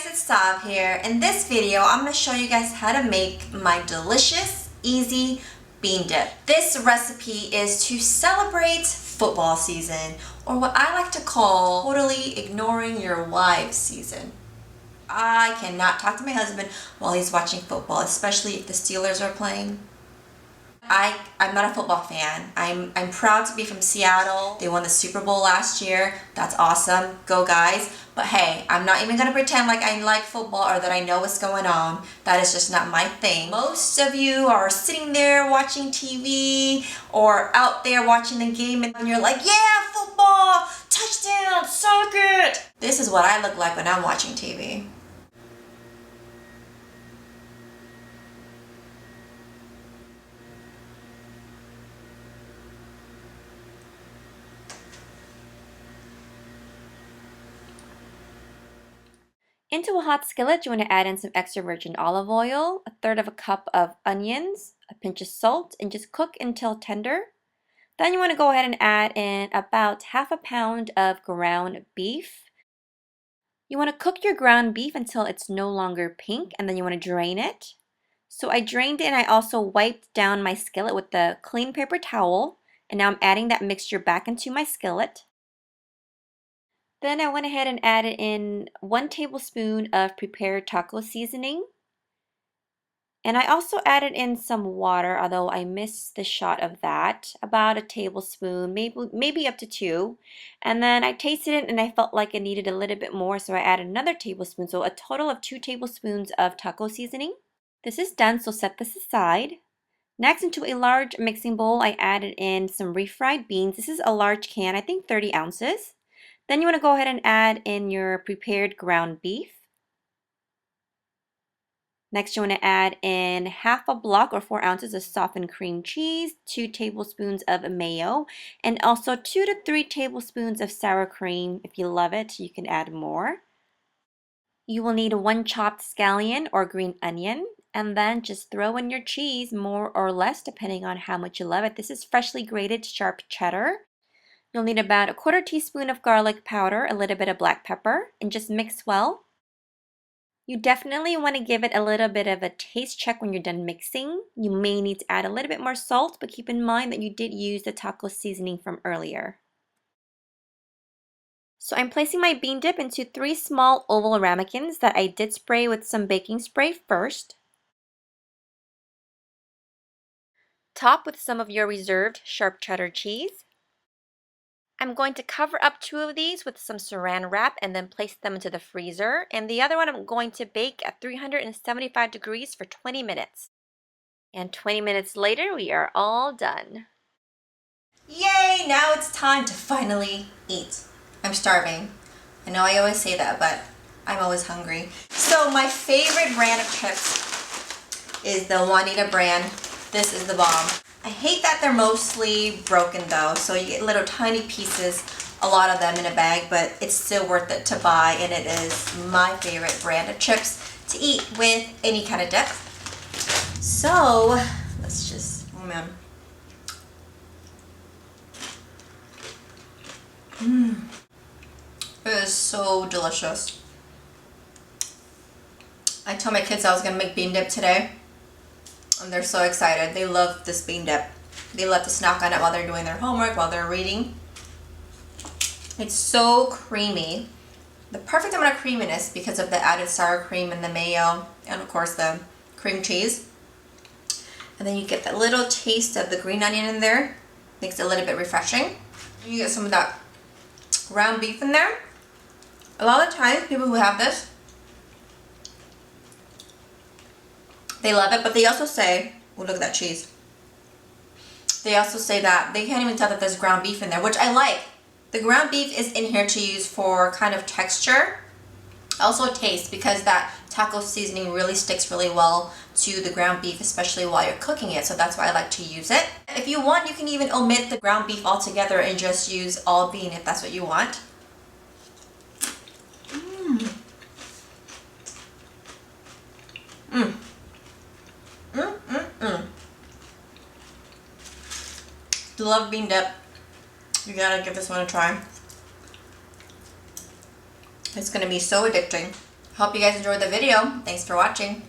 it's Sav here. In this video, I'm going to show you guys how to make my delicious, easy bean dip. This recipe is to celebrate football season, or what I like to call totally ignoring your wives season. I cannot talk to my husband while he's watching football, especially if the Steelers are playing. I'm not a football fan. I'm proud to be from Seattle. They won the Super Bowl last year. That's awesome. Go guys. But hey, I'm not even gonna pretend like I like football or that I know what's going on. That is just not my thing. Most of you are sitting there watching TV or out there watching the game and you're like, yeah, football, touchdown, so good. This is what I look like when I'm watching TV. Into a hot skillet, you want to add in some extra virgin olive oil, a third of a cup of onions, a pinch of salt, and just cook until tender. Then you want to go ahead and add in about half a pound of ground beef. You want to cook your ground beef until it's no longer pink, and then you want to drain it. So I drained it and I also wiped down my skillet with the clean paper towel, and now I'm adding that mixture back into my skillet. Then I went ahead and added in 1 tablespoon of prepared taco seasoning. And I also added in some water, although I missed the shot of that. About a tablespoon, maybe up to 2. And then I tasted it and I felt like it needed a little bit more, so I added another tablespoon. So a total of 2 tablespoons of taco seasoning. This is done, so set this aside. Next, into a large mixing bowl, I added in some refried beans. This is a large can, I think 30 ounces. Then you want to go ahead and add in your prepared ground beef. Next, you want to add in half a block or 4 ounces of softened cream cheese, 2 tablespoons of mayo, and also 2 to 3 tablespoons of sour cream. If you love it, you can add more. You will need 1 chopped scallion or green onion, and then just throw in your cheese, more or less, depending on how much you love it. This is freshly grated sharp cheddar. You'll need about a 1/4 teaspoon of garlic powder, a little bit of black pepper, and just mix well. You definitely want to give it a little bit of a taste check when you're done mixing. You may need to add a little bit more salt, but keep in mind that you did use the taco seasoning from earlier. So I'm placing my bean dip into 3 small oval ramekins that I did spray with some baking spray first. Top with some of your reserved sharp cheddar cheese. I'm going to cover up 2 of these with some saran wrap and then place them into the freezer. And the other one I'm going to bake at 375 degrees for 20 minutes. And 20 minutes later, we are all done. Yay! Now it's time to finally eat. I'm starving. I know I always say that, but I'm always hungry. So my favorite brand of chips is the Juanita brand. This is the bomb. I hate that they're mostly broken though, so you get little tiny pieces, a lot of them in a bag, but it's still worth it to buy, and it is my favorite brand of chips to eat with any kind of dip. So let's just, oh man. It is so delicious. I told my kids I was gonna make bean dip today, and they're so excited. They love this bean dip. They love to snack on it while they're doing their homework, while they're reading. It's so creamy. The perfect amount of creaminess because of the added sour cream and the mayo, and of course the cream cheese. And then you get that little taste of the green onion in there. Makes it a little bit refreshing. You get some of that ground beef in there. A lot of times, people who have this, they love it, but they also say, oh, look at that cheese. They also say that they can't even tell that there's ground beef in there, which I like. The ground beef is in here to use for kind of texture, also taste, because that taco seasoning really sticks really well to the ground beef, especially while you're cooking it, so that's why I like to use it. If you want, you can even omit the ground beef altogether and just use all bean if that's what you want. If you love bean dip, you gotta give this one a try. It's gonna be so addicting. Hope you guys enjoyed the video. Thanks for watching.